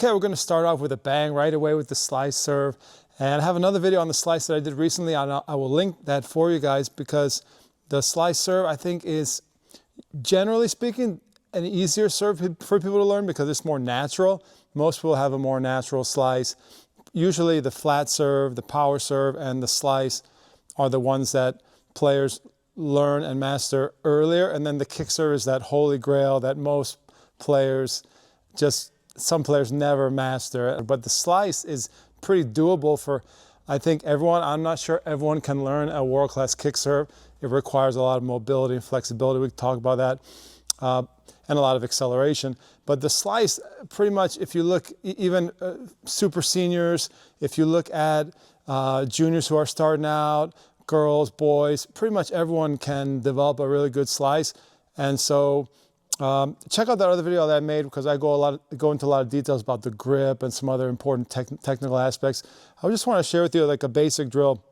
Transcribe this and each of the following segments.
Okay, we're going to start off with a bang right away with the slice serve. And I have another video on the slice that I did recently. I will link that for you guys because the slice serve, I think, is generally speaking an easier serve for people to learn because it's more natural. Most people have a more natural slice. Usually the flat serve, the power serve, and the slice are the ones that players learn and master earlier. And then the kick serve is that holy grail that most players some players never master. But the slice is pretty doable for, I think, everyone. I'm not sure everyone can learn a world-class kick serve. It requires a lot of mobility and flexibility. We can talk about that. And a lot of acceleration. But the slice, pretty much, if you look, even super seniors, if you look at juniors who are starting out, girls, boys, pretty much everyone can develop a really good slice. And so check out that other video that I made because I go into a lot of details about the grip and some other important technical aspects. I just want to share with you like a basic drill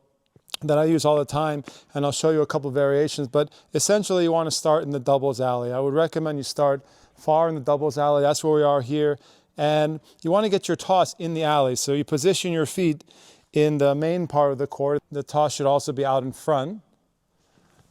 that I use all the time, and I'll show you a couple variations. But essentially, you want to start in the doubles alley. I would recommend you start far in the doubles alley. That's where we are here. And you want to get your toss in the alley. So you position your feet in the main part of the court. The toss should also be out in front.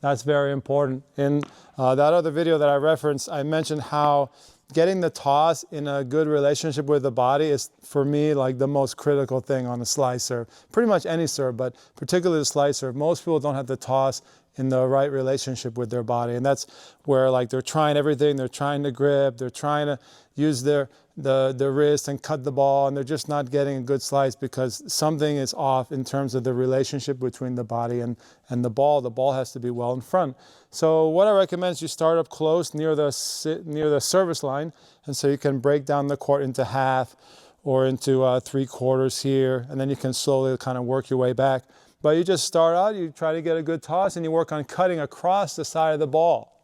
That's very important. In that other video that I referenced, I mentioned how getting the toss in a good relationship with the body is, for me, like the most critical thing on a slice serve. Pretty much any serve, but particularly the slice serve. Most people don't have the toss in the right relationship with their body. And that's where like they're trying everything. They're trying to grip. They're trying to use the wrist and cut the ball, and they're just not getting a good slice because something is off in terms of the relationship between the body and the ball. The ball has to be well in front. So what I recommend is you start up close near the service line, and so you can break down the court into half or into 3/4 here, and then you can slowly kind of work your way back. But you just start out, you try to get a good toss, and you work on cutting across the side of the ball.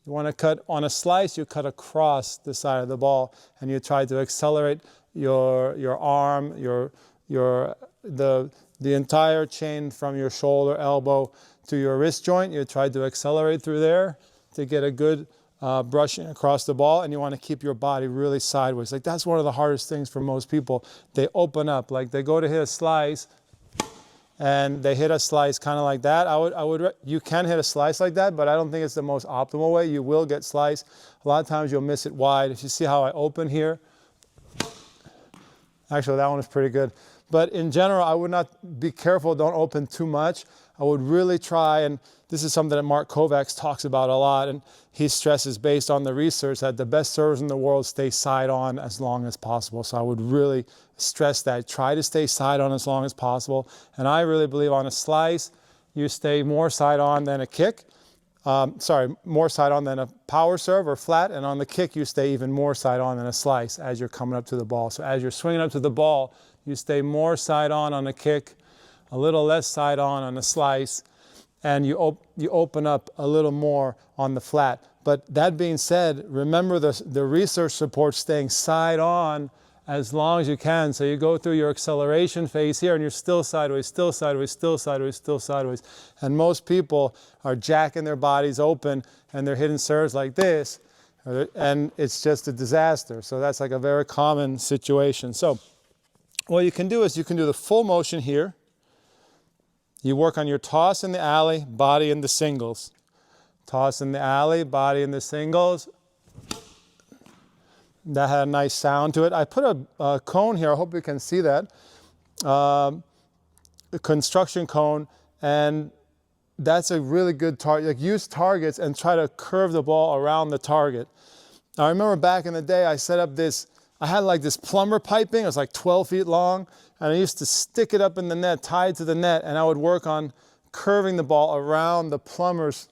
You want to cut on a slice, you cut across the side of the ball, and you try to accelerate your arm, the entire chain from your shoulder, elbow to your wrist joint. You try to accelerate through there to get a good brushing across the ball, and you want to keep your body really sideways. Like that's one of the hardest things for most people. They open up, like they go to hit a slice, and they hit a slice kind of like that. You can hit a slice like that, but I don't think it's the most optimal way. You will get slice. A lot of times you'll miss it wide. If you see how I open here, actually that one is pretty good. But in general, I would not be careful. Don't open too much. I would really try, and this is something that Mark Kovacs talks about a lot, and he stresses based on the research that the best servers in the world stay side on as long as possible. So I would really stress that. Try to stay side on as long as possible. And I really believe on a slice, you stay more side on than a kick. More side on than a power serve or flat. And on the kick, you stay even more side on than a slice as you're coming up to the ball. So as you're swinging up to the ball, you stay more side on a kick, a little less side on a slice, and you open up a little more on the flat. But that being said, remember the research supports staying side on as long as you can. So you go through your acceleration phase here and you're still sideways, still sideways, still sideways, still sideways. And most people are jacking their bodies open and they're hitting serves like this, and it's just a disaster. So that's like a very common situation. So what you can do is you can do the full motion here. You work on your toss in the alley, body in the singles. Toss in the alley, body in the singles. That had a nice sound to it. I put a cone here. I hope you can see that. A construction cone, and that's a really good target. Like use targets and try to curve the ball around the target. I remember back in the day, I set up this. I had like this plumber piping. It was like 12 feet long, and I used to stick it up in the net, tied to the net, and I would work on curving the ball around the plumber's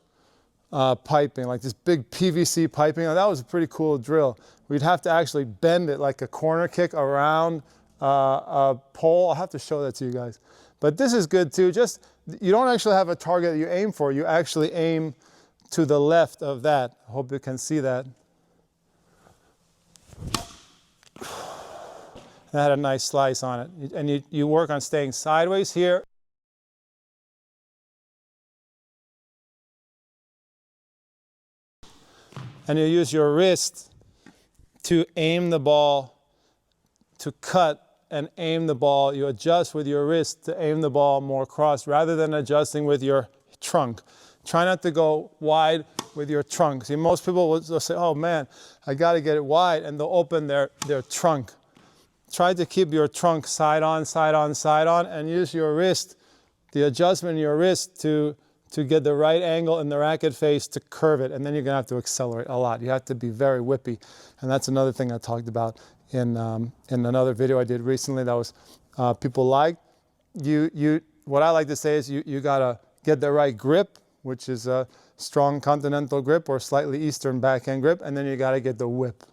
piping, like this big PVC piping. That was a pretty cool drill. We'd have to actually bend it like a corner kick around a pole. I'll have to show that to you guys. But this is good too. Just, you don't actually have a target that you aim for. You actually aim to the left of that. I hope you can see that. That had a nice slice on it. And you work on staying sideways here. And you use your wrist to aim the ball to cut and aim the ball. You adjust with your wrist to aim the ball more across rather than adjusting with your trunk. Try not to go wide with your trunk. See, most people will say, oh man, I got to get it wide, and they'll open their trunk. Try to keep your trunk side on, side on, side on, and use your wrist, the adjustment in your wrist to get the right angle in the racket face to curve it, and then you're going to have to accelerate a lot. You have to be very whippy, and that's another thing I talked about in another video I did recently that was people like. What I like to say is you got to get the right grip, which is a strong continental grip or slightly eastern backhand grip, and then you got to get the whip.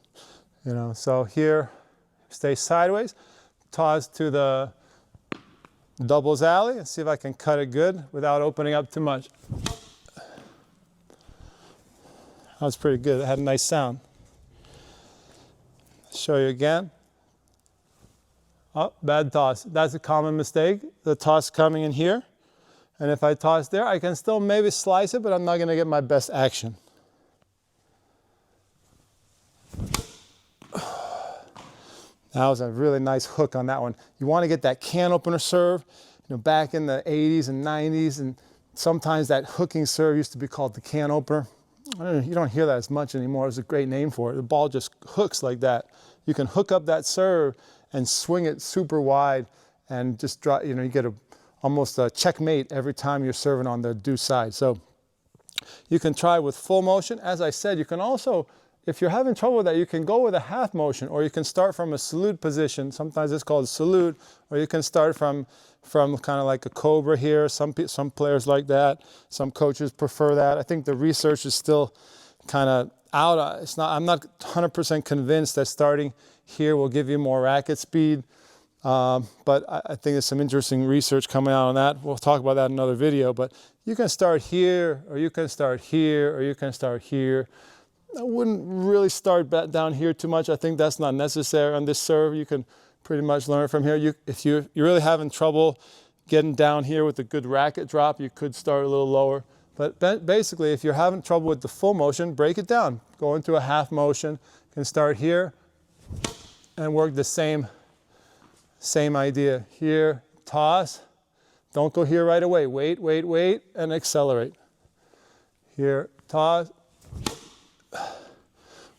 You know, so here, stay sideways, toss to the doubles alley, and see if I can cut it good without opening up too much. That was pretty good. It had a nice sound. Show you again. Oh, bad toss. That's a common mistake. The toss coming in here. And if I toss there, I can still maybe slice it, but I'm not going to get my best action. That was a really nice hook on that one. You want to get that can opener serve. You know, back in the 80s and 90s, and sometimes that hooking serve used to be called the can opener. You don't hear that as much anymore. It's a great name for it. The ball just hooks like that. You can hook up that serve and swing it super wide and just drop, you know, you get almost a checkmate every time you're serving on the deuce side. So you can try with full motion. As I said, you can also, if you're having trouble with that, you can go with a half motion, or you can start from a salute position. Sometimes it's called salute, or you can start from kind of like a cobra here. Some players like that. Some coaches prefer that. I think the research is still kind of out. I'm not 100% convinced that starting here will give you more racket speed. But I think there's some interesting research coming out on that. We'll talk about that in another video. But you can start here, or you can start here, or you can start here. I wouldn't really start down here too much. I think that's not necessary on this serve. You can pretty much learn from here. If you're really having trouble getting down here with a good racket drop, you could start a little lower. But basically, if you're having trouble with the full motion, break it down. Go into a half motion. You can start here and work the same idea. Here, toss. Don't go here right away. Wait, wait, wait, and accelerate. Here, toss.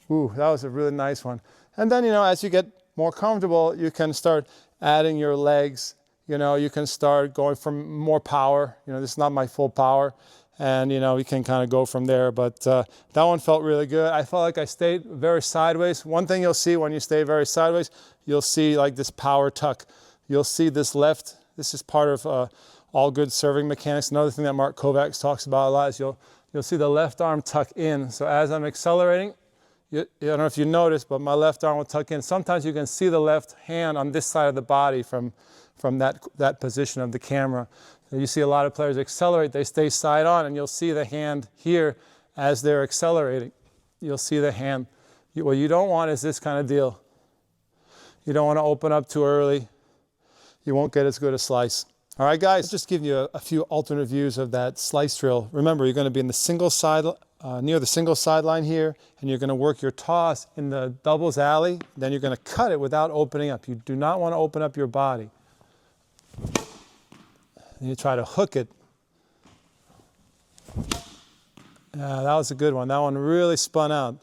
Ooh, that was a really nice one. And then, you know, as you get more comfortable, you can start adding your legs. You know, you can start going from more power. You know, this is not my full power. And, you know, we can kind of go from there. But that one felt really good. I felt like I stayed very sideways. One thing you'll see when you stay very sideways, you'll see like this power tuck. You'll see this left. This is part of all good serving mechanics. Another thing that Mark Kovacs talks about a lot is you'll see the left arm tuck in. So as I'm accelerating, I don't know if you noticed, but my left arm will tuck in. Sometimes you can see the left hand on this side of the body from that position of the camera. So you see a lot of players accelerate, they stay side on, and you'll see the hand here as they're accelerating. You'll see the hand. What you don't want is this kind of deal. You don't want to open up too early. You won't get as good a slice. All right, guys, just give you a few alternate views of that slice drill. Remember, you're going to be in the single side, near the single sideline here, and you're going to work your toss in the doubles alley. Then you're going to cut it without opening up. You do not want to open up your body. And you try to hook it. Yeah, that was a good one. That one really spun out.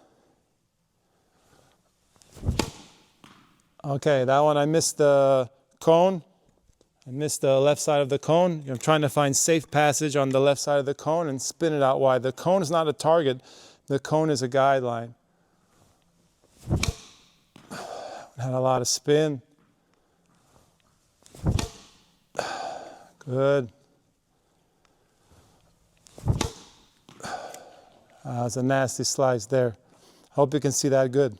Okay, that one I missed the cone. I missed the left side of the cone. I'm trying to find safe passage on the left side of the cone and spin it out wide. The cone is not a target. The cone is a guideline. Had a lot of spin. Good. That's a nasty slice there. Hope you can see that good.